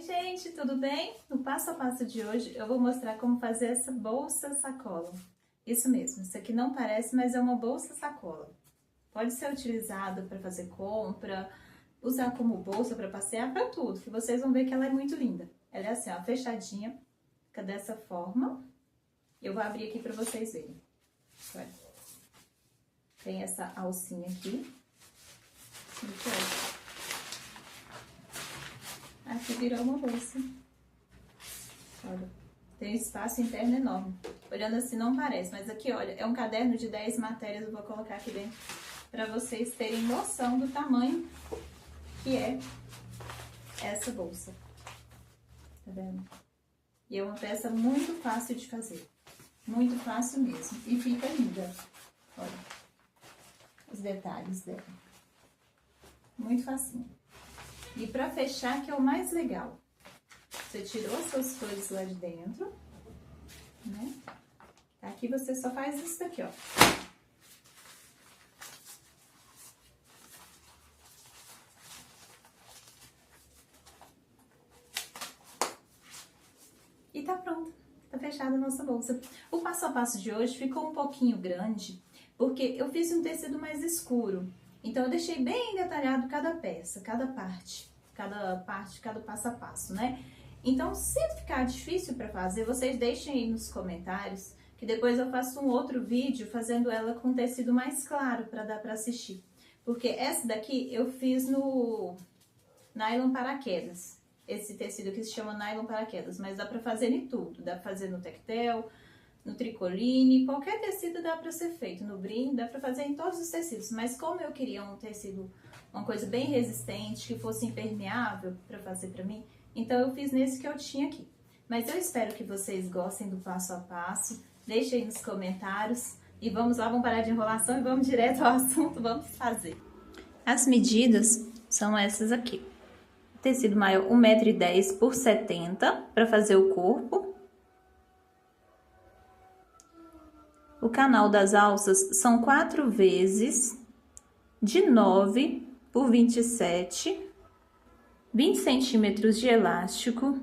gente, tudo bem? No passo a passo de hoje eu vou mostrar como fazer essa bolsa sacola. Isso mesmo, isso aqui não parece, mas é uma bolsa sacola. Pode ser utilizada para fazer compra, usar como bolsa para passear, para tudo, que vocês vão ver que ela é muito linda. Ela é assim, ó, fechadinha, fica dessa forma. Eu vou abrir aqui para vocês verem. Olha. Tem essa alcinha aqui. Aqui virou uma bolsa. Olha, tem um espaço interno enorme. Olhando assim não parece, mas aqui, olha, é um caderno de 10 matérias. Eu vou colocar aqui dentro para vocês terem noção do tamanho que é essa bolsa. Tá vendo? E é uma peça muito fácil de fazer. Muito fácil mesmo. E fica linda. Olha os detalhes dela. Muito facinho. E pra fechar, que é o mais legal. Você tirou as suas coisas lá de dentro, né? Aqui você só faz isso daqui, ó. E tá pronto. Tá fechada a nossa bolsa. O passo a passo de hoje ficou um pouquinho grande, porque eu fiz um tecido mais escuro. Então, eu deixei bem detalhado cada peça, cada parte, cada passo a passo, né? Então, se ficar difícil para fazer, vocês deixem aí nos comentários, que depois eu faço um outro vídeo fazendo ela com tecido mais claro para dar para assistir. Porque essa daqui eu fiz no nylon paraquedas. Esse tecido aqui se chama nylon paraquedas, mas dá para fazer em tudo. Dá para fazer no tectel, no tricoline, qualquer tecido dá para ser feito. No brim, dá para fazer em todos os tecidos. Mas como eu queria um tecido, uma coisa bem resistente, que fosse impermeável para fazer para mim, então eu fiz nesse que eu tinha aqui. Mas eu espero que vocês gostem do passo a passo. Deixem aí nos comentários. E vamos lá, vamos parar de enrolação e vamos direto ao assunto, vamos fazer. As medidas são essas aqui. Tecido maior 1,10 m por 70 para fazer o corpo. O canal das alças são 4 vezes de 9 por 27, 20 centímetros de elástico,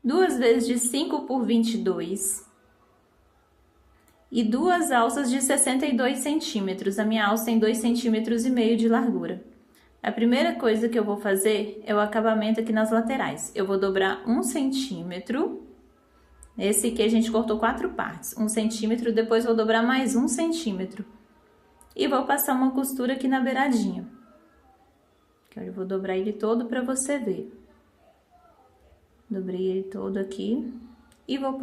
2 vezes de 5 por 22 e 2 alças de 62 centímetros. A minha alça tem 2,5 centímetros de largura. A primeira coisa que eu vou fazer é o acabamento aqui nas laterais. Eu vou dobrar 1 centímetro. Esse aqui a gente cortou 4 partes, 1 centímetro, depois vou dobrar mais 1 centímetro. E vou passar uma costura aqui na beiradinha. Eu vou dobrar ele todo para você ver. Dobrei ele todo aqui. E vou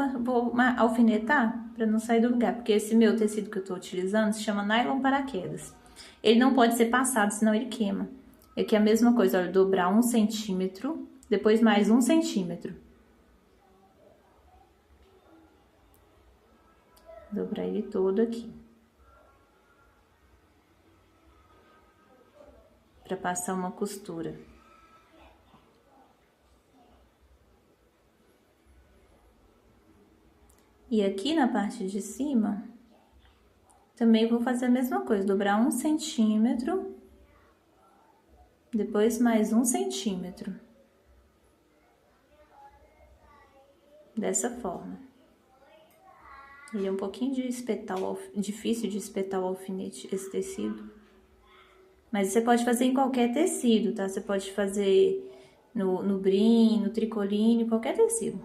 alfinetar para não sair do lugar, porque esse meu tecido que eu tô utilizando se chama nylon paraquedas. Ele não pode ser passado, senão ele queima. Aqui é a mesma coisa, olha, dobrar 1 centímetro, depois mais 1 centímetro. Dobrar ele todo aqui. Pra passar uma costura. E aqui na parte de cima, também vou fazer a mesma coisa, dobrar 1 centímetro, depois mais 1 centímetro. Dessa forma. Ele é um pouquinho difícil de espetar o alfinete, esse tecido. Mas você pode fazer em qualquer tecido, tá? Você pode fazer no brim, no tricoline, qualquer tecido.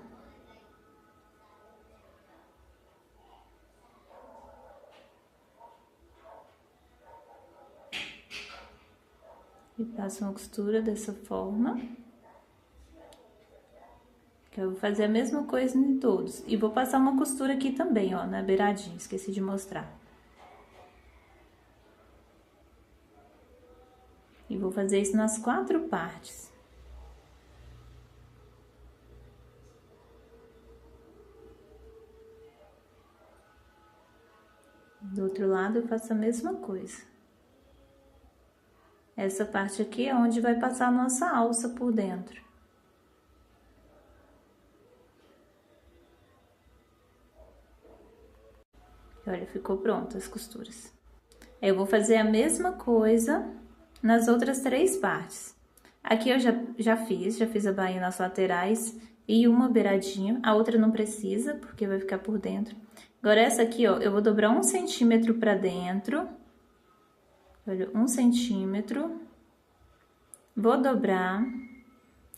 E passo uma costura dessa forma. Eu vou fazer a mesma coisa em todos. E vou passar uma costura aqui também, ó, na beiradinha, esqueci de mostrar. E vou fazer isso nas 4 partes. Do outro lado eu faço a mesma coisa. Essa parte aqui é onde vai passar a nossa alça por dentro. Olha, ficou pronto as costuras. Eu vou fazer a mesma coisa nas outras 3 partes. Aqui eu já fiz a bainha nas laterais e uma beiradinha. A outra não precisa, porque vai ficar por dentro. Agora essa aqui, ó, eu vou dobrar 1 centímetro pra dentro. Olha, 1 centímetro. Vou dobrar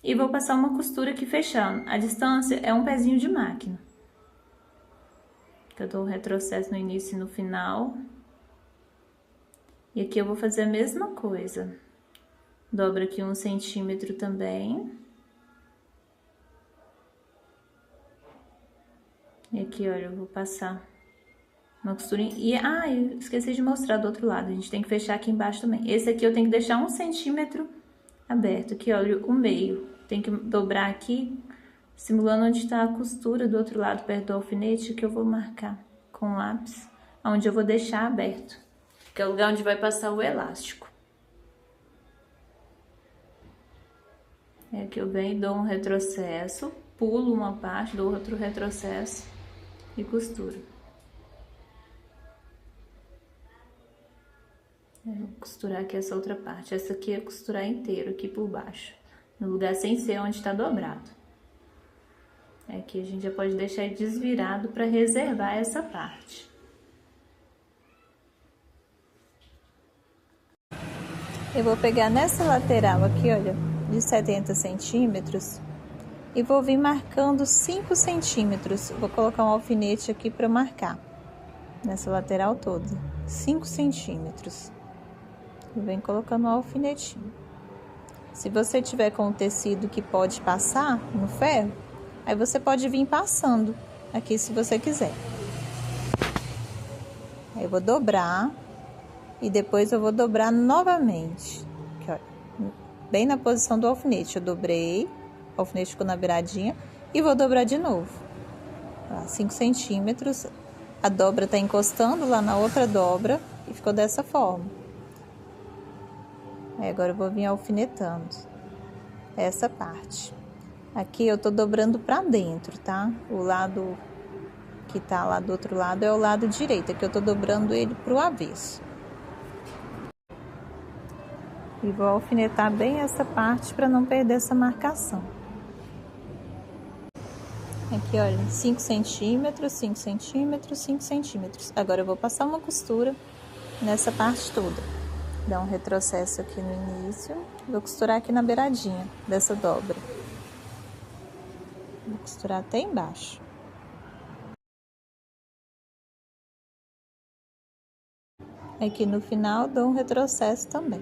e vou passar uma costura aqui fechando. A distância é um pezinho de máquina. Eu dou um retrocesso no início e no final. E aqui eu vou fazer a mesma coisa. Dobro aqui 1 centímetro também. E aqui, olha, eu vou passar uma costurinha. E, eu esqueci de mostrar do outro lado. A gente tem que fechar aqui embaixo também. Esse aqui eu tenho que deixar 1 centímetro aberto. Aqui, olha, o meio. Tem que dobrar aqui, simulando onde está a costura do outro lado, perto do alfinete, que eu vou marcar com lápis, onde eu vou deixar aberto, que é o lugar onde vai passar o elástico. Aqui eu venho, dou um retrocesso, pulo uma parte, dou outro retrocesso e costuro. Eu vou costurar aqui essa outra parte. Essa aqui é costurar inteiro aqui por baixo, no lugar sem ser onde está dobrado. Aqui a gente já pode deixar ele desvirado para reservar essa parte. Eu vou pegar nessa lateral aqui, olha, de 70 centímetros e vou vir marcando 5 centímetros. Vou colocar um alfinete aqui para marcar nessa lateral toda, 5 centímetros. E venho colocando um alfinetinho. Se você tiver com um tecido que pode passar no ferro, aí você pode vir passando aqui se você quiser. Aí eu vou dobrar e depois eu vou dobrar novamente. Aqui, ó, bem na posição do alfinete. Eu dobrei, o alfinete ficou na beiradinha e vou dobrar de novo. 5 centímetros, a dobra tá encostando lá na outra dobra e ficou dessa forma. Aí agora eu vou vir alfinetando essa parte. Aqui eu tô dobrando pra dentro, tá? O lado que tá lá do outro lado é o lado direito, aqui eu tô dobrando ele pro avesso. E vou alfinetar bem essa parte para não perder essa marcação. Aqui, olha, 5 centímetros, 5 centímetros, 5 centímetros. Agora eu vou passar uma costura nessa parte toda. Dar um retrocesso aqui no início. Vou costurar aqui na beiradinha dessa dobra. Vou costurar até embaixo. Aqui no final dou um retrocesso também.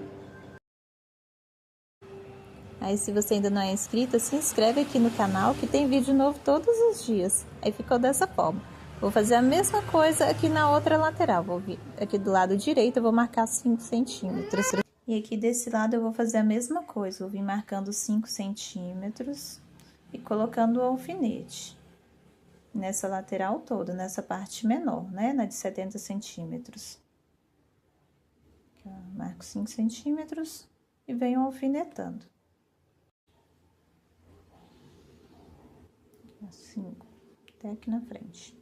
Aí se você ainda não é inscrita, se inscreve aqui no canal que tem vídeo novo todos os dias. Aí ficou dessa forma. Vou fazer a mesma coisa aqui na outra lateral. Vou vir aqui do lado direito, eu vou marcar 5 centímetros. E aqui desse lado eu vou fazer a mesma coisa. Vou vir marcando 5 centímetros e colocando o alfinete nessa lateral toda, nessa parte menor, né? Na de 70 centímetros. Aqui, ó, marco 5 centímetros e venho alfinetando. 5, até aqui na frente.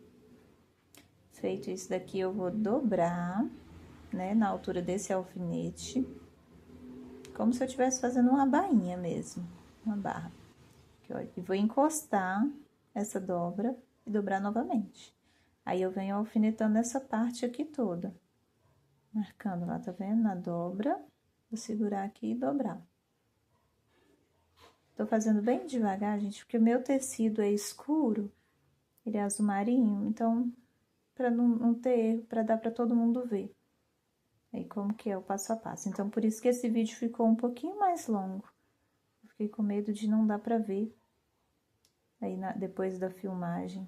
Feito isso daqui, eu vou dobrar, né, na altura desse alfinete, como se eu estivesse fazendo uma bainha mesmo, uma barra. Aqui, ó, e vou encostar essa dobra e dobrar novamente. Aí, eu venho alfinetando essa parte aqui toda, marcando lá, tá vendo? Na dobra, vou segurar aqui e dobrar. Tô fazendo bem devagar, gente, porque o meu tecido é escuro, ele é azul marinho, então, para não ter erro, para dar para todo mundo ver. Aí, como que é o passo a passo. Então, por isso que esse vídeo ficou um pouquinho mais longo. Eu fiquei com medo de não dar para ver aí depois da filmagem.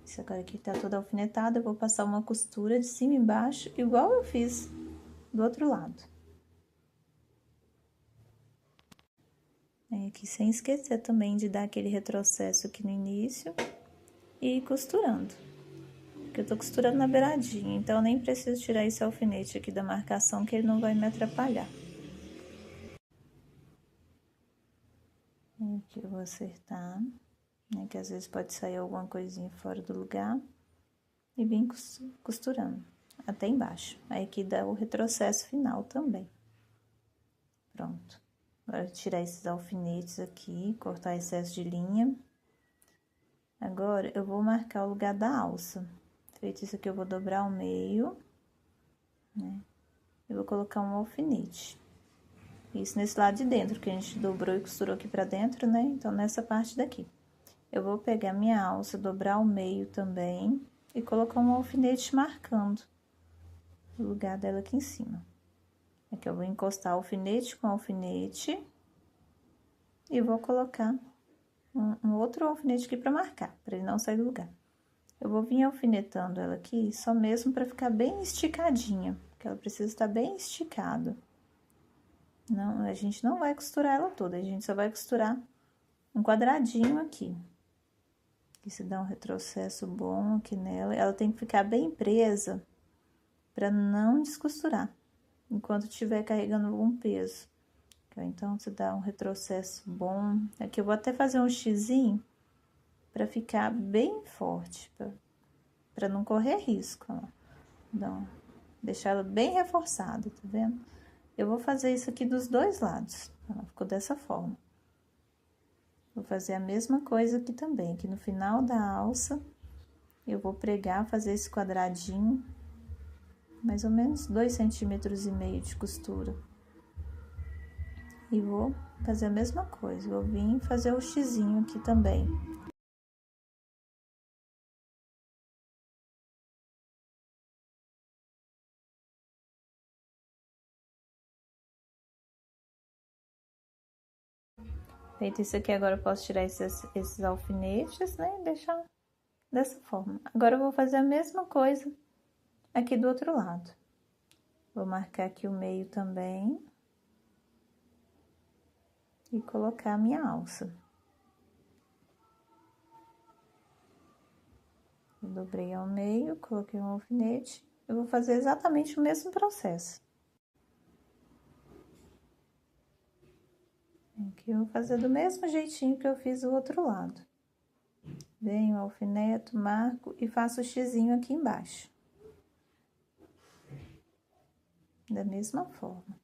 Isso agora aqui tá toda alfinetada, eu vou passar uma costura de cima e embaixo, igual eu fiz do outro lado. Aqui, sem esquecer também de dar aquele retrocesso aqui no início e ir costurando. Porque eu tô costurando na beiradinha, então eu nem preciso tirar esse alfinete aqui da marcação, que ele não vai me atrapalhar. Aqui eu vou acertar, né, que às vezes pode sair alguma coisinha fora do lugar. E vim costurando até embaixo. Aí aqui dá o retrocesso final também. Pronto. Agora, tirar esses alfinetes aqui, cortar excesso de linha. Agora, eu vou marcar o lugar da alça. Feito isso aqui, eu vou dobrar ao meio, né? Eu vou colocar um alfinete. Isso nesse lado de dentro, que a gente dobrou e costurou aqui pra dentro, né? Então, nessa parte daqui. Eu vou pegar minha alça, dobrar ao meio também e colocar um alfinete marcando o lugar dela aqui em cima. Aqui eu vou encostar alfinete com alfinete e vou colocar um outro alfinete aqui pra marcar, pra ele não sair do lugar. Eu vou vir alfinetando ela aqui só mesmo pra ficar bem esticadinha, porque ela precisa estar bem esticada. Não, a gente não vai costurar ela toda, a gente só vai costurar um quadradinho aqui. Aqui se dá um retrocesso bom aqui nela. Ela tem que ficar bem presa pra não descosturar, enquanto estiver carregando algum peso. Então, você dá um retrocesso bom. Aqui eu vou até fazer um xizinho pra ficar bem forte, pra não correr risco, ó. Então, deixar ela bem reforçada, tá vendo? Eu vou fazer isso aqui dos dois lados, ó, ficou dessa forma. Vou fazer a mesma coisa aqui também, aqui no final da alça, eu vou pregar, fazer esse quadradinho, mais ou menos 2,5 centímetros de costura. E vou fazer a mesma coisa, vou vir fazer o xizinho aqui também. Feito isso aqui, agora eu posso tirar esses alfinetes, né, e deixar dessa forma. Agora eu vou fazer a mesma coisa aqui do outro lado. Vou marcar aqui o meio também. E colocar a minha alça. Eu dobrei ao meio, coloquei um alfinete. Eu vou fazer exatamente o mesmo processo. Aqui eu vou fazer do mesmo jeitinho que eu fiz o outro lado. Venho, alfineto, marco e faço o xizinho aqui embaixo. Da mesma forma.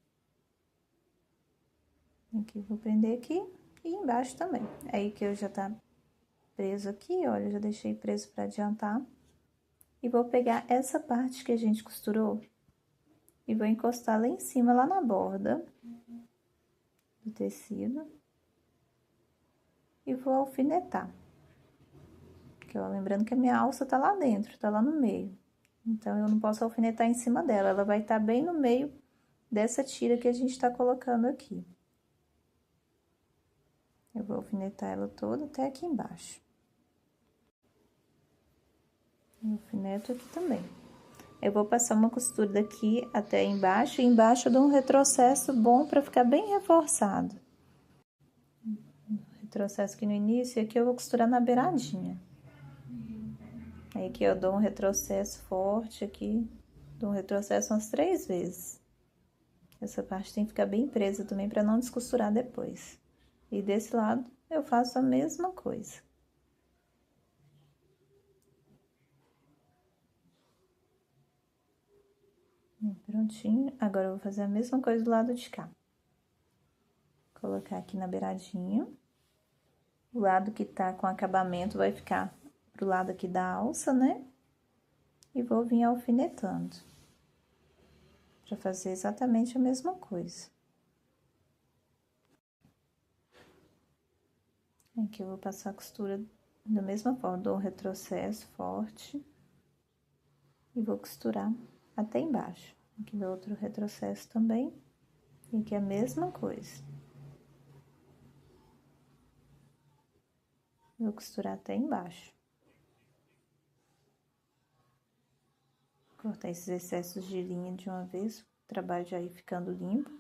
Aqui, vou prender aqui e embaixo também. Aí que eu já tá preso aqui, olha, eu já deixei preso pra adiantar. E vou pegar essa parte que a gente costurou e vou encostar lá em cima, lá na borda do tecido. E vou alfinetar. Porque, ó, lembrando que a minha alça tá lá dentro, tá lá no meio. Então, eu não posso alfinetar em cima dela, ela vai estar bem no meio dessa tira que a gente tá colocando aqui. Eu vou alfinetar ela toda até aqui embaixo. E alfineto aqui também. Eu vou passar uma costura daqui até embaixo, e embaixo eu dou um retrocesso bom pra ficar bem reforçado. Retrocesso aqui no início, e aqui eu vou costurar na beiradinha. Aí aqui eu dou um retrocesso forte aqui, dou um retrocesso umas 3 vezes. Essa parte tem que ficar bem presa também pra não descosturar depois. E desse lado eu faço a mesma coisa. Prontinho. Agora eu vou fazer a mesma coisa do lado de cá. Colocar aqui na beiradinha. O lado que tá com acabamento vai ficar pro lado aqui da alça, né? E vou vir alfinetando. Pra fazer exatamente a mesma coisa. Aqui eu vou passar a costura da mesma forma, dou um retrocesso forte. E vou costurar até embaixo. Aqui dou outro retrocesso também. E aqui a mesma coisa. Vou costurar até embaixo. Cortar esses excessos de linha de uma vez, o trabalho já ir ficando limpo.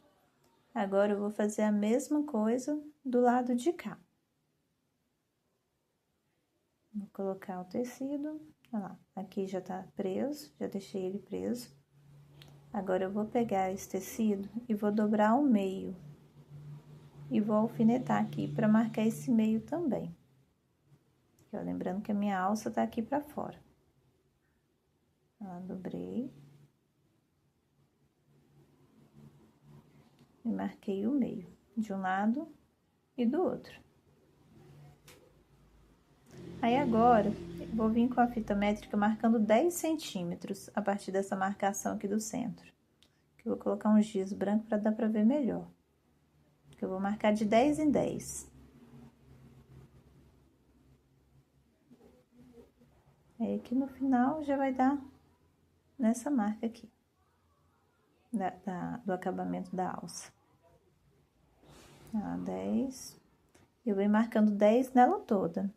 Agora, eu vou fazer a mesma coisa do lado de cá. Vou colocar o tecido, olha lá, aqui já tá preso, já deixei ele preso. Agora, eu vou pegar esse tecido e vou dobrar ao meio. E vou alfinetar aqui pra marcar esse meio também. Aqui, ó, lembrando que a minha alça tá aqui pra fora. Ó, dobrei. E marquei o meio, de um lado e do outro. Aí agora, eu vou vir com a fita métrica marcando 10 centímetros a partir dessa marcação aqui do centro. Eu vou colocar um giz branco para dar para ver melhor. Eu vou marcar de 10 em 10. Aí aqui no final já vai dar nessa marca aqui, do acabamento da alça. 10. Eu venho marcando 10 nela toda.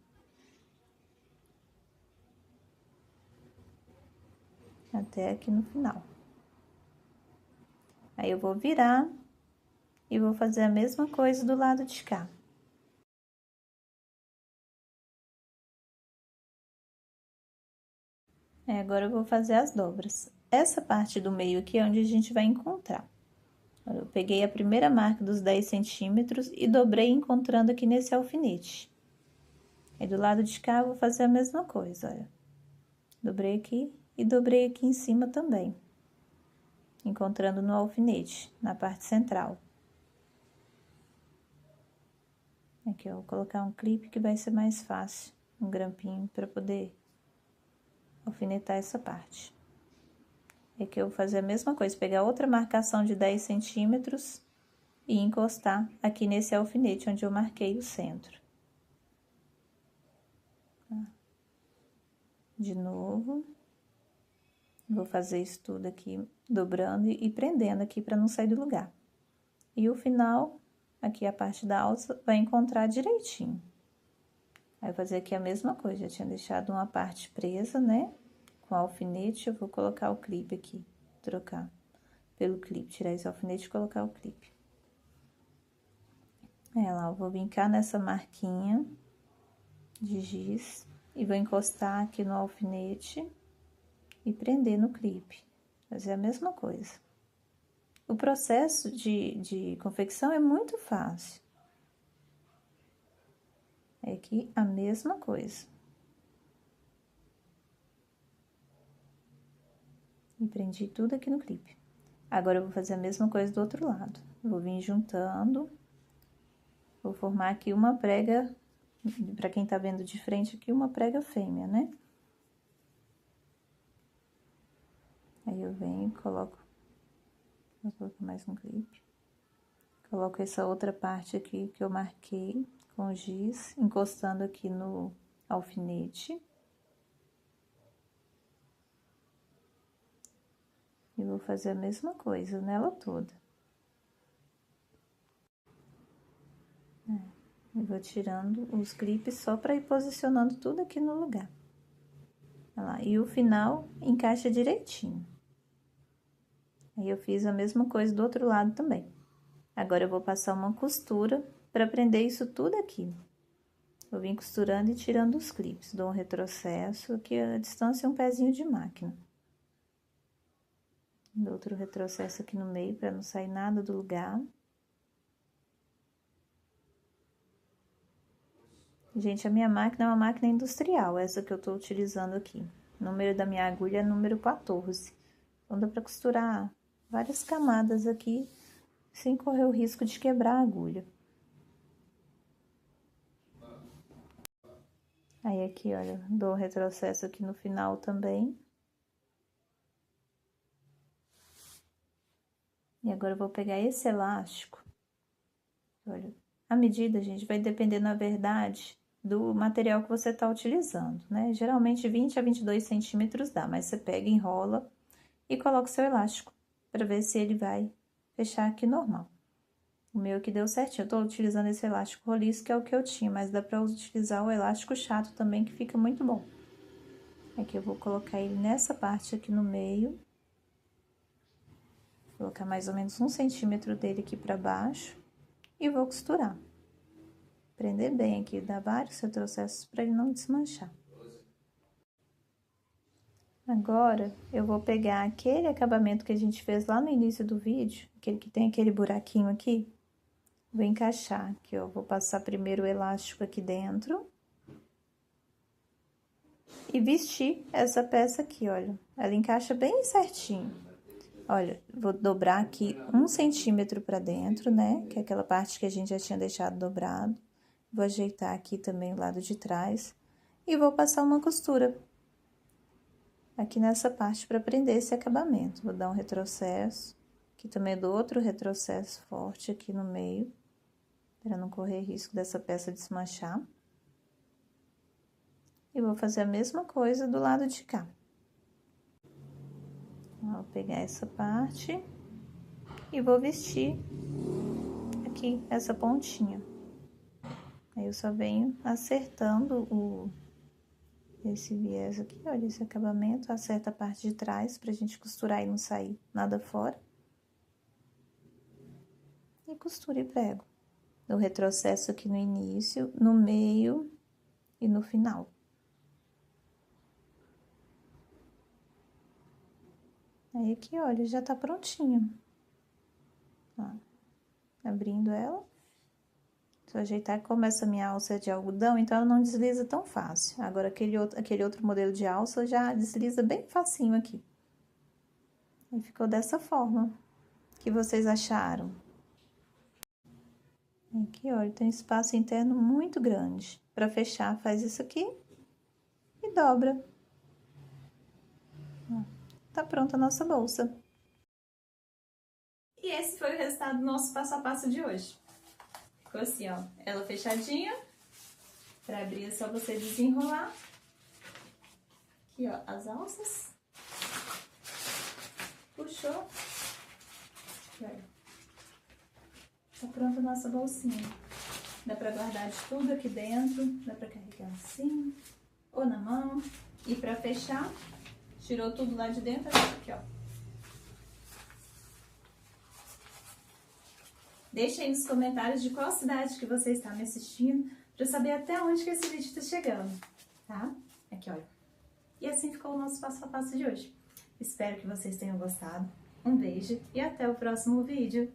Até aqui no final. Aí eu vou virar e vou fazer a mesma coisa do lado de cá. Agora eu vou fazer as dobras. Essa parte do meio aqui é onde a gente vai encontrar. Eu peguei a primeira marca dos 10 centímetros e dobrei encontrando aqui nesse alfinete. Aí do lado de cá eu vou fazer a mesma coisa, olha. Dobrei aqui e dobrei aqui em cima também. Encontrando no alfinete, na parte central. Aqui eu vou colocar um clipe que vai ser mais fácil, um grampinho para poder alfinetar essa parte. Aqui eu vou fazer a mesma coisa, pegar outra marcação de 10 centímetros e encostar aqui nesse alfinete onde eu marquei o centro. De novo, vou fazer isso tudo aqui, dobrando e prendendo aqui para não sair do lugar. E o final, aqui a parte da alça, vai encontrar direitinho. Aí, eu vou fazer aqui a mesma coisa, já tinha deixado uma parte presa, né? Com alfinete, eu vou colocar o clipe aqui, trocar pelo clipe, tirar esse alfinete e colocar o clipe. Lá, eu vou vincar nessa marquinha de giz e vou encostar aqui no alfinete e prender no clipe. Fazer a mesma coisa. O processo de confecção é muito fácil. Aqui a mesma coisa. E prendi tudo aqui no clipe. Agora eu vou fazer a mesma coisa do outro lado. Vou vir juntando. Vou formar aqui uma prega, para quem tá vendo de frente aqui, uma prega fêmea, né? Aí eu venho e coloco, vou colocar mais um clipe. Coloco essa outra parte aqui que eu marquei com giz, encostando aqui no alfinete. E vou fazer a mesma coisa nela toda. E vou tirando os clipes só para ir posicionando tudo aqui no lugar. Olha lá, e o final encaixa direitinho. Aí eu fiz a mesma coisa do outro lado também. Agora eu vou passar uma costura para prender isso tudo aqui. Eu vim costurando e tirando os clipes. Dou um retrocesso, que a distância é um pezinho de máquina. Dou outro retrocesso aqui no meio para não sair nada do lugar. Gente, a minha máquina é uma máquina industrial, essa que eu tô utilizando aqui. O número da minha agulha é número 14. Então, dá pra costurar várias camadas aqui, sem correr o risco de quebrar a agulha. Aí, aqui, olha, dou um retrocesso aqui no final também. E agora eu vou pegar esse elástico. Olha, a medida, gente, vai depender, na verdade, do material que você tá utilizando, né? Geralmente 20 a 22 centímetros dá, mas você pega, enrola e coloca o seu elástico para ver se ele vai fechar aqui normal. O meu aqui deu certinho, eu tô utilizando esse elástico roliço, que é o que eu tinha, mas dá pra utilizar o elástico chato também, que fica muito bom. Aqui eu vou colocar ele nessa parte aqui no meio. Vou colocar mais ou menos 1 centímetro dele aqui pra baixo e vou costurar. Prender bem aqui, dar vários retrocessos para ele não desmanchar. Agora, eu vou pegar aquele acabamento que a gente fez lá no início do vídeo, aquele que tem aquele buraquinho aqui, vou encaixar aqui, ó. Vou passar primeiro o elástico aqui dentro. E vestir essa peça aqui, olha. Ela encaixa bem certinho. Olha, vou dobrar aqui 1 centímetro pra dentro, né? Que é aquela parte que a gente já tinha deixado dobrado. Vou ajeitar aqui também o lado de trás. E vou passar uma costura aqui nessa parte para prender esse acabamento. Vou dar um retrocesso. Aqui também dou outro retrocesso forte aqui no meio, para não correr risco dessa peça desmanchar. E vou fazer a mesma coisa do lado de cá. Vou pegar essa parte e vou vestir aqui essa pontinha. Aí eu só venho acertando esse viés aqui, olha, esse acabamento, acerta a parte de trás pra gente costurar e não sair nada fora. E costura e prego. Dou retrocesso aqui no início, no meio e no final. Aí aqui, olha, já tá prontinho. Ó, abrindo ela. Se eu ajeitar, como essa minha alça é de algodão, então ela não desliza tão fácil. Agora, aquele outro modelo de alça já desliza bem facinho aqui. E ficou dessa forma. O que vocês acharam? Aqui, olha, tem um espaço interno muito grande. Para fechar, faz isso aqui e dobra. Ó, tá pronta a nossa bolsa. E esse foi o resultado do nosso passo a passo de hoje. Ficou assim, ó, ela fechadinha. Para abrir é só você desenrolar. Aqui, ó, as alças. Puxou. Olha. Tá pronta a nossa bolsinha. Dá pra guardar de tudo aqui dentro. Dá pra carregar assim, ou na mão. E pra fechar, tirou tudo lá de dentro, aqui, ó. Deixa aí nos comentários de qual cidade que você está me assistindo, pra eu saber até onde que esse vídeo tá chegando, tá? Aqui, olha. E assim ficou o nosso passo a passo de hoje. Espero que vocês tenham gostado. Um beijo e até o próximo vídeo.